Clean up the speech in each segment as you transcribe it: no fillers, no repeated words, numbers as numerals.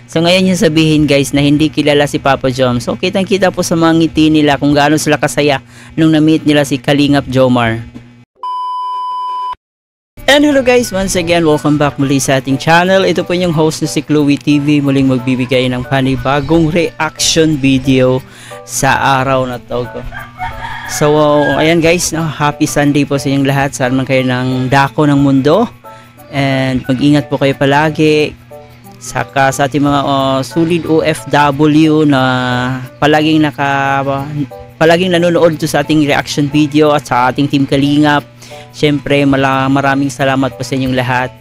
So ngayon yung sabihin guys na hindi kilala si Papa Joms. So kitang-kita po sa mga ngiti nila kung gaano sila kasaya nung na-meet nila si Kalingap Jomar. And hello guys, once again, welcome back muli sa ating channel. Ito po yung host na si Chloe TV, muling magbibigay ng panibagong reaction video sa araw na to. So ayan guys, no, happy Sunday po sa inyong lahat. Saan man kayo ng dako ng mundo. And mag-ingat po kayo palagi. Saka sa ating mga solid OFW na palaging nanonood to sa ating reaction video at sa ating Team Kalingap. Siyempre maraming salamat po sa inyong lahat.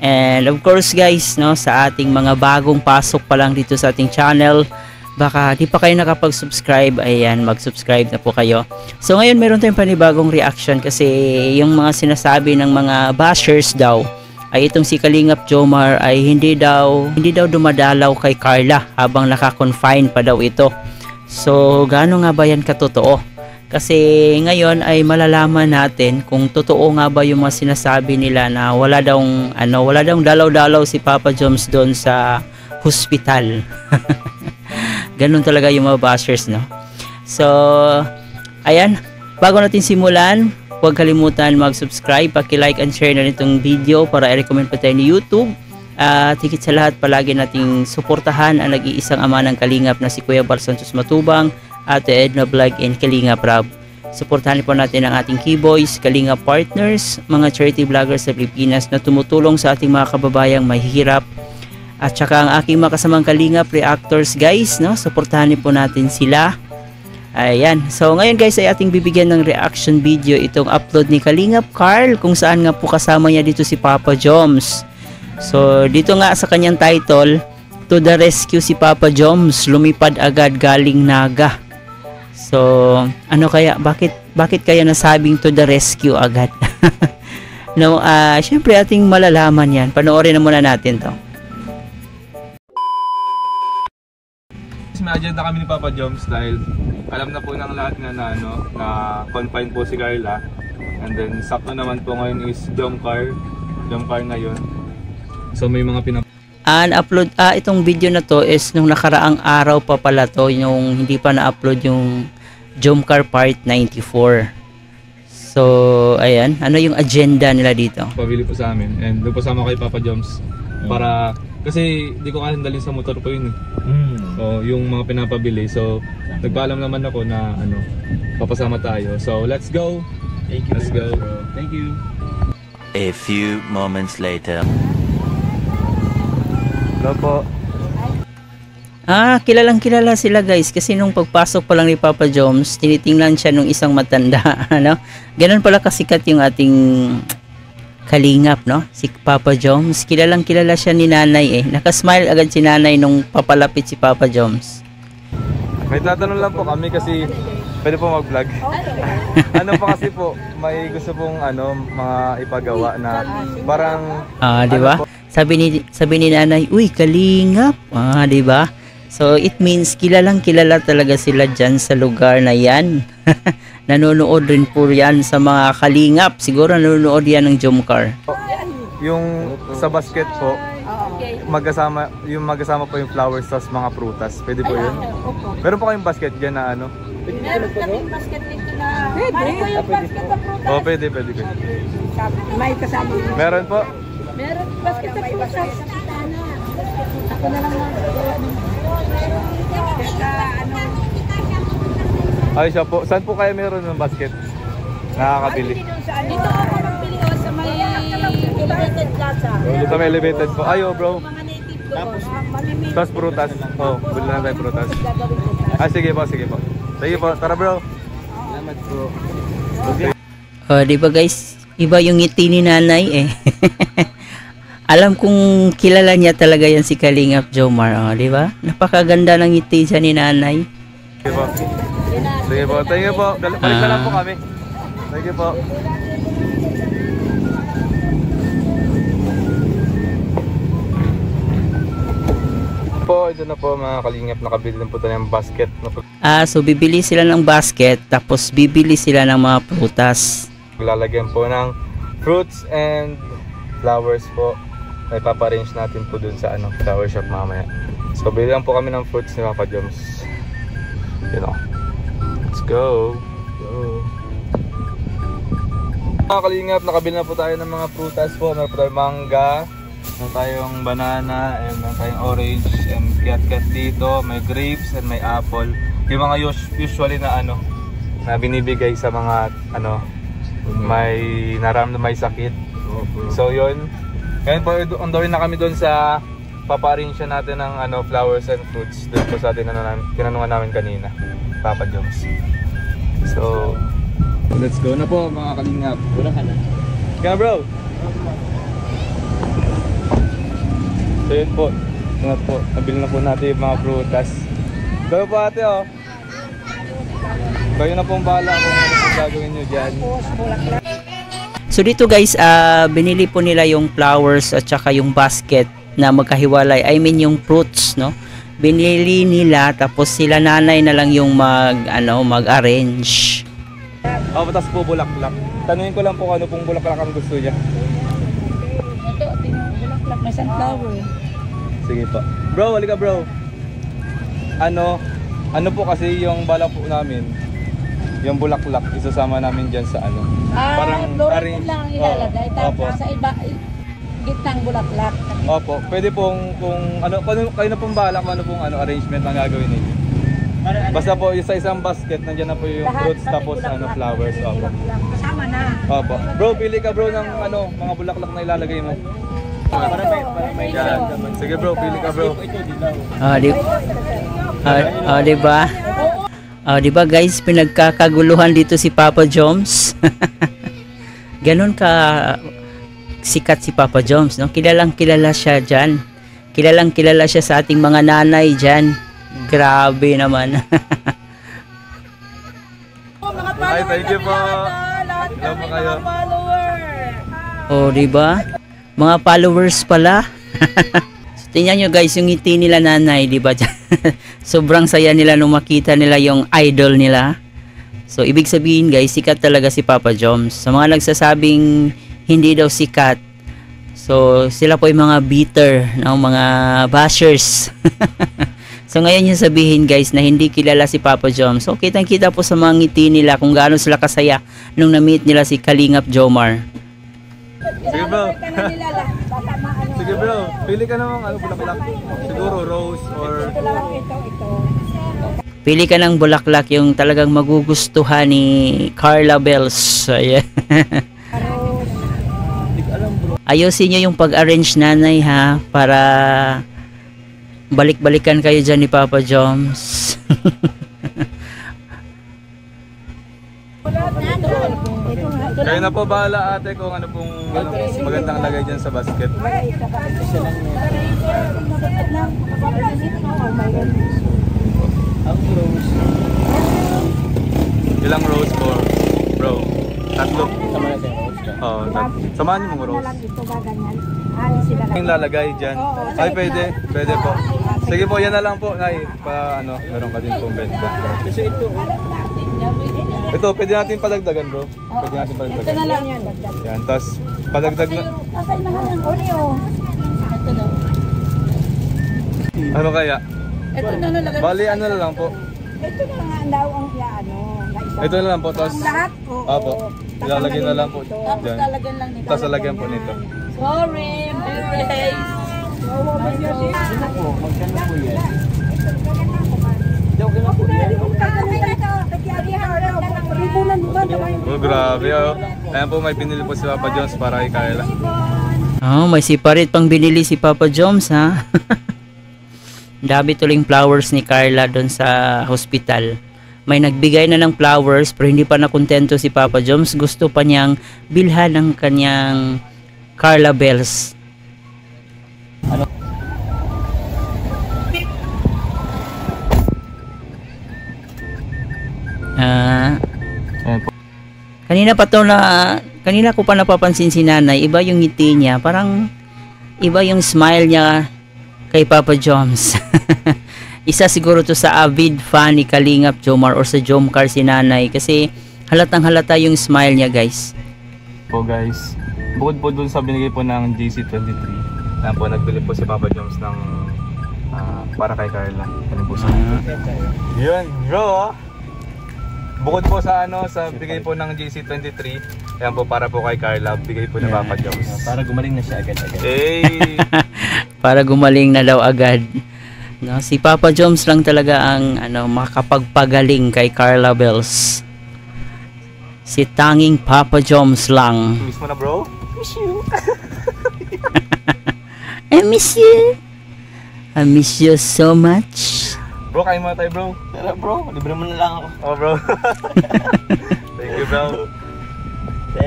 And of course guys, no, sa ating mga bagong pasok pa lang dito sa ating channel, baka di pa kayo nakapag-subscribe, ayan, mag-subscribe na po kayo. So ngayon meron tayong panibagong reaction kasi yung mga sinasabi ng mga bashers daw ay itong si Kalingap Jomar ay hindi daw dumadalaw kay Carla habang naka-confine pa daw ito. So gaano nga ba yan katotoo? Kasi ngayon ay malalaman natin kung totoo nga ba yung mga sinasabi nila na wala daw dalaw-dalaw si Papa Joms doon sa hospital. Ganun talaga yung mga bashers, no? So, ayan, bago natin simulan, huwag kalimutan mag-subscribe, paki-like and share na nitong video para i-recommend pa tayo ni YouTube. At higit sa lahat, palagi nating suportahan ang nag-iisang ama ng Kalingap na si Kuya Bal Santos Matubang, Ate Edna Vlog and Kalingap Rob. Suportahan po natin ang ating Keyboys, Kalingap Partners, mga charity vloggers sa Pilipinas na tumutulong sa ating mga kababayang mahihirap. At saka ang aking mga kasamang Kalingap reactors guys, no? Suportahan niyo po natin sila. Ayan. So ngayon guys ay ating bibigyan ng reaction video itong upload ni Kalingap Carl kung saan nga po kasama niya dito si Papa Joms. So dito nga sa kanyang title, To the Rescue si Papa Joms, lumipad agad galing Naga. So ano kaya, bakit kaya nasabing to the rescue agad? No, syempre ating malalaman yan. Panoorin na muna natin to. May agenda kami ni Papa Joms dahil alam na po ng lahat na confine po si Carla. And then sakto naman po ngayon is Jomcar ngayon. So may mga upload itong video na to is nung nakaraang araw pa pala to, yung hindi pa na-upload yung Jomcar Part 94. So ayan, ano yung agenda nila dito? Pabili po sa amin and doon po sama kay Papa Joms para kasi di ko kayang dalhin sa motor ko yun eh. So yung mga pinapabili, so nagpaalam naman ako na papasama tayo. So let's go. Thank you. Let's go. Thank you. A few moments later. Hello po. Kilalang kilala sila guys kasi nung pagpasok pa lang ni Papa Joms, tinitingnan siya nung isang matanda, ano? Ganun pala kasikat yung ating Kalingap, no? Si Papa Joms, kilalang kilala siya ni Nanay eh. Nakasmile agad si Nanay nung papalapit si Papa Joms. May tatanong lang po kami kasi pwede po mag-vlog. Ano pa kasi po, may gusto pong mga ipagawa na parang di ba? Sabi ni Nanay, "Uy, Kalingap." Di ba? So it means kilalang kilala talaga sila diyan sa lugar na 'yan. Nanonood rin po yan sa mga Kalingap. Siguro nanonood yan ng Jomcar. Yung sa basket po, magkasama po yung flowers tas mga prutas. Pwede po yun? Meron po kayong basket dyan na Meron kaming basket dito na... Pwede yung basket na prutas. Oh, pwede. May kasama. Meron po? Meron basket na prutas. Ako na lang Ay siya po. Saan po kaya meron ng basket? Nakakabili. Dito ako nagbili sa may elevated plaza. Sa may elevated po. Ayo bro. Mga native ko. Tapos prutas. Oh, bili na tayo prutas. Sige po. Sige po. Tara bro. Salamat bro. Di ba guys? Iba yung ngiti ni Nanay eh. Alam kong kilala niya talaga yan si Kalingap Jomar. Di ba? Napakaganda ng ngiti siya ni Nanay. Sige po. Sige po, thank you po. Balik na lang po kami. Thank you po. Ito na po mga Kalingap, nakabili na po tayo ng basket. So bibili sila ng basket, tapos bibili sila ng mga prutas. Lalagyan po ng fruits and flowers po. ay papa-arrange natin po dun sa ano, flower shop mamaya. So bili lang po kami ng fruits ni Papa Joms. You know. Let's go. Go. Mga kalingap, nakabili na po tayo ng mga prutas po. Meron po tayong mangga, meron tayong banana, and meron tayong orange, and kiat-kiat dito. May grapes and may apple. Yung mga usually na ano, na binibigay sa mga ano, may naramdaman, may sakit. So yun. Ngayon po, on the way na kami doon sa papa-arrange natin ng ano, flowers and fruits. Doon po sa tinanungan namin kanina, Papa Joms. So let's go na po mga kalingap. Una ka na. Kaya bro. So yun po. Ingat po. Nabili na po natin yung mga prutas. Kayo po ate oh. Kayo na pong bahala kung ano po gagawin nyo dyan. So dito guys, binili po nila yung flowers at saka yung basket na magkahiwalay. I mean yung fruits, no? Binili nila tapos sila nanay na lang yung mag-arrange. Oh, tapos po bulaklak. Tanungin ko lang po ano pong bulaklak ang gusto niya. Ito, bulaklak, may sunflower. Sige po. Bro, halika bro. Ano po kasi yung balak po namin, yung bulaklak, isasama namin dyan sa ano. Parang arrange lang ang ilalagay. Tapos sa iba, gitnang bulaklak. Opo, pwede pong kung kayo na pong bahala kung ano pong arrangement ang gagawin ninyo. Basta po yung sa isang basket nandiyan na po yung fruits tapos flowers. Opo. Kasama na. Opo. Bro, pili ka bro ng mga bulaklak na ilalagay mo. Para may yan. Sige bro, pili ka bro. Diba? Diba guys, pinagkakaguluhan dito si Papa Joms. Ganon ka sikat si Papa Joms, no? Kilalang kilala siya dyan. Kilalang kilala siya sa ating mga nanay dyan. Grabe naman. Ay, thank you po. Hello po kayo. Oh, diba? Mga followers pala. So, tingnan nyo guys, yung ngiti nila nanay, diba? Sobrang saya nila nung makita nila yung idol nila. So, ibig sabihin guys, sikat talaga si Papa Joms. Sa mga nagsasabing hindi daw sikat, so sila po yung mga bitter, no? Mga bashers. So ngayon yung sabihin guys na hindi kilala si Papa Joms. So kitang-kita po sa mga ngiti nila kung gaano sila kasaya nung na-meet nila si Kalingap Jomar. Sige bro. Sige bro, pili ka namang bulaklak. Siguro rose or pili ka ng bulaklak yung talagang magugustuhan ni Carla Bells. Ayan. Ayusin nyo yung pag-arrange nanay ha, para balik-balikan kayo dyan ni Papa Joms. Kayo na po bahala ate kung ano pong magandang lagay dyan sa basket. Ilang rose po bro? Tatlo. Oo, samahan niyo mong rose. Yung lalagay dyan. Ay, pwede. Pwede po. Sige po, yan na lang po. Nay, meron ka din pong benta. Kasi ito, pwede natin padagdagan bro. Pwede natin padagdagan. Ito na lang yan. Yan, tapos padagdag na. Nasaan na nga yung oreo? Ito na. Ano kaya? Ito na nalagay. Bali, ano na lang po. Ito na nga daw ang Ito na lang po, tapos lahat? Opo, ilalagay na lang po Tapos dyan. lalagyan lang nito. Tapos lalagyan po nito. Sorry, erase. Oh, grabe oh. Ayan po, may binili po si Papa Joms para kay Carla. Oh, may separate pang binili si Papa Joms ha. Dami tuling flowers ni Carla doon sa hospital. May nagbigay na ng flowers pero hindi pa nakontento si Papa Joms. Gusto pa niyang bilhan ng kanyang Carla Bells. Kanina ko pa napapansin si nanay, iba yung ngiti niya, parang iba yung smile niya kay Papa Joms. Isa siguro to sa avid fan ni Kalingap Jomar or sa Jomcar si nanay kasi halatang halata yung smile niya guys. Po guys, bukod po dun sa binigay po ng GC23, Ayan po, nagbili po si Papa Joms ng para kay Carla. Ano po sa yun, bro. Bukod po sa sa bigay po ng JC23, ayan po para po kay Carla, bigay po ni Papa Joms. Para gumaling na siya agad-agad. Para gumaling na daw agad. No, si Papa Joms lang talaga ang makapagpagaling kay Carla Bells. Si tanging Papa Joms lang. Miss mo na, bro? Miss you. I miss you. I miss you so much. Bro, kain muna tayo, bro. Tara bro, libre mo na lang ako. Oh, bro. Thank you, bro.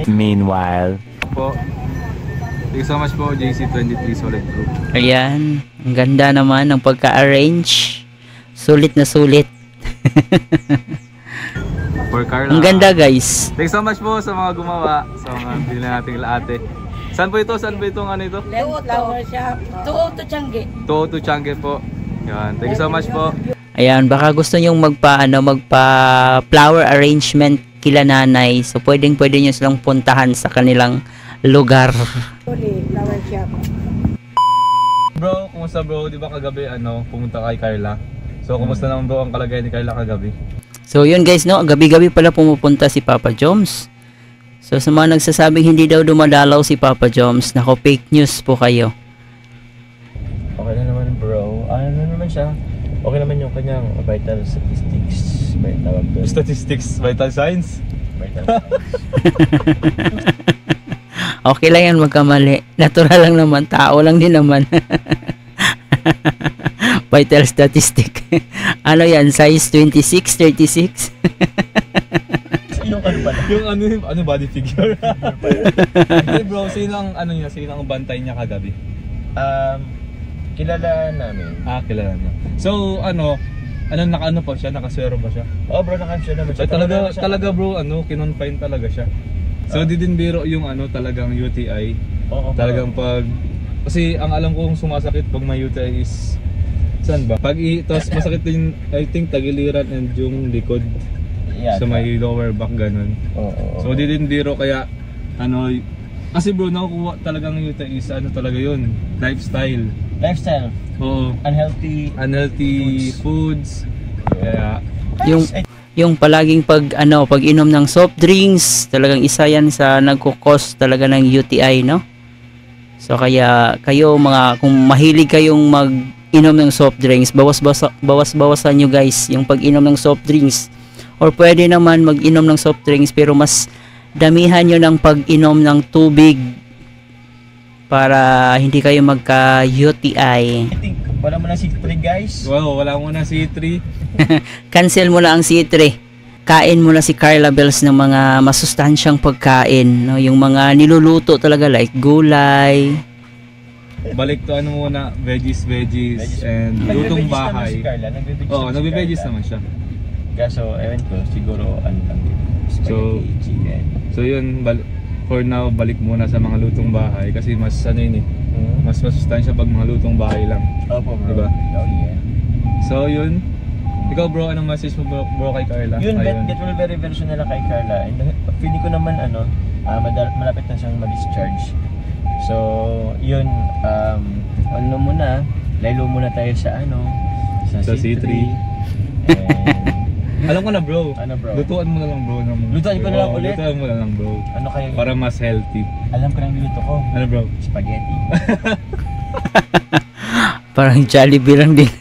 Meanwhile. Po. Thank you so much po, JC23 Solid Group. Ayan, ang ganda naman ng pagka-arrange. Sulit na sulit. For Carla. Ang ganda, guys. Thank you so much po sa mga gumawa, sa mga bili nating laate. Saan po ito? Saan po itong ito? Flower shop. Tuoto Changi. To Changi po. Yan. Thank you so much po. Ayan, baka gusto nyong magpa flower arrangement kila nanay. So pwede nyo silang puntahan sa kanilang lugar. Flower shop. Bro, kumusta bro? Di ba kagabi pumunta kay Carla? So kumusta naman bro ang kalagayan ni Carla kagabi? So yun guys, no, gabi-gabi pala pumupunta si Papa Joms. So sa mga nagsasabing hindi daw dumadalaw si Papa Joms, nako, fake news po kayo. Okay na naman bro. Ano naman siya? Okay naman yung kanyang vital statistics. May tawag doon. Statistics, vital signs? Vital Okay lang yan, magkamali. Natural lang naman, tao lang din naman. Vital statistic. Ano yan, size 26, 36? Yung ano pala? Yung body figure. Hey bro, sino ang bantay niya kagabi? Kilala namin. Kilala niya. So naka pa siya? Nakaswero ba siya? Oh bro, nakaswero naman siya. Talaga bro, kinonfine talaga siya. So di din biro yung talagang UTI. Oo. Talagang kasi ang alam kong sumasakit pag may UTI is saan ba? Tapos masakit din, I think, tagiliran and yung likod. Yeah, sa may lower back ganun. So di din biro kaya kasi bro, nakukuha talagang UTI is talaga yun, lifestyle. Oo. Unhealthy foods. Kaya yung palaging pag-inom ng soft drinks, talagang isa yan sa nagkukos talaga ng UTI, no? So kaya kayo kung mahilig kayong mag-inom ng soft drinks, bawas-bawasan nyo guys yung pag-inom ng soft drinks. Or pwede naman mag-inom ng soft drinks pero mas damihan nyo ng pag-inom ng tubig para hindi kayo magka-UTI. I think wala mo na C3 guys. wow, wala mo na C3. Cancel mo na ang C3. Kain mo na si Carla Bells ng mga masustansyang pagkain, no? Yung mga niluluto talaga like gulay. Balik to muna, veggies and lutong bahay. Oo, nagbe-veggies naman siya. Kaso, ewan ko, siguro spaghetti, chicken. So yun, for now, balik muna sa mga lutong bahay kasi mas mas masustansya pag mga lutong bahay lang. Opo bro. Diba? Oh yeah. So yun, ikaw bro, anong message mo bro kay Carla? Yun, get well very soon na lang kay Carla. And feeling ko naman malapit na siyang ma-discharge. So yun, muna, laylo muna tayo sa sa C3. And alam ko na bro. Ano bro? Lutuan mo na lang bro. Lutuan ko na lang ulit? Lutuan mo na lang bro. Ano kaya? Para mas healthy. Alam ko na niluto ko. Ano bro? Spaghetti. Parang Jollibee lang din.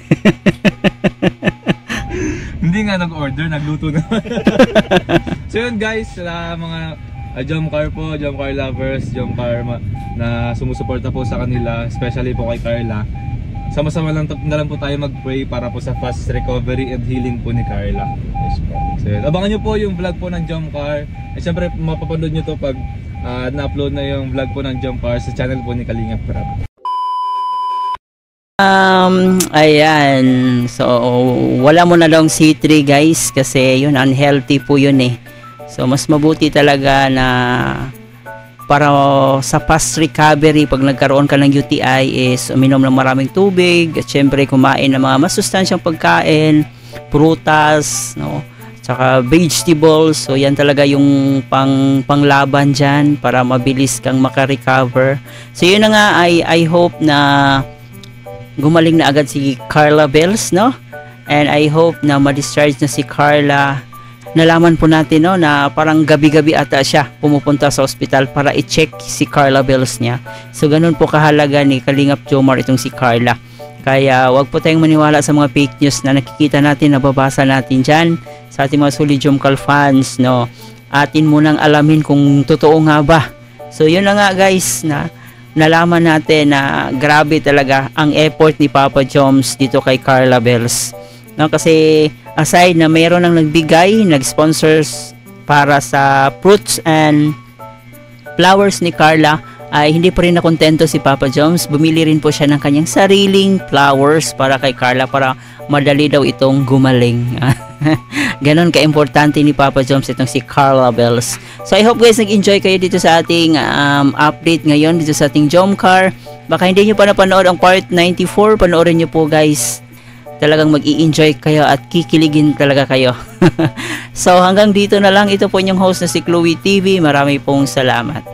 Hindi nga nag-order, nagluto na. So yun guys, sa mga Jomcar po, Jomcar lovers, Jomcar na sumusuporta po sa kanila, especially po kay Carla. Sama-sama lang po tayo mag-pray para po sa fast recovery and healing po ni Carla. Yes, bro. So yun, abangan nyo po yung vlog po ng Jomcar. At syempre mapapanood nyo to pag na-upload na yung vlog po ng Jomcar sa channel po ni Kalingap Prab. Ayan. So, wala mo na daw C3 guys kasi yun, unhealthy po yun eh. So, mas mabuti talaga na para sa fast recovery pag nagkaroon ka ng UTI is uminom ng maraming tubig at syempre kumain ng mga masustansyang pagkain, prutas, no? tsaka vegetables. So yan talaga yung panglaban dyan para mabilis kang makarecover. So yun na nga, I hope na gumaling na agad si Carla Bells, no? And I hope na ma-discharge na si Carla. Nalaman po natin, no, na parang gabi-gabi ata siya pumupunta sa ospital para i-check si Carla Bells niya. So ganun po kahalaga ni Kalingap Jomar itong si Carla. Kaya wag po tayong maniwala sa mga fake news na nakikita natin, nababasa natin dyan sa ating mga Solid Jomcar fans, no. Atin munang alamin kung totoo nga ba. So yun na nga guys, na nalaman natin na grabe talaga ang effort ni Papa Joms dito kay Carla Bells. No, kasi aside na mayroon nang nagbigay, nag-sponsors para sa fruits and flowers ni Carla, ay hindi pa rin nakontento si Papa Joms. Bumili rin po siya ng kanyang sariling flowers para kay Carla para madali daw itong gumaling. Ganon ka-importante ni Papa Joms itong si Carla Bells. So I hope guys nag-enjoy kayo dito sa ating update ngayon dito sa ating Jomcar. Baka hindi nyo pa napanood ang part 94, panoorin nyo po guys. Talagang mag-i-enjoy kayo at kikiligin talaga kayo. So hanggang dito na lang. Ito po inyong host na si Chloe TV. Marami pong salamat.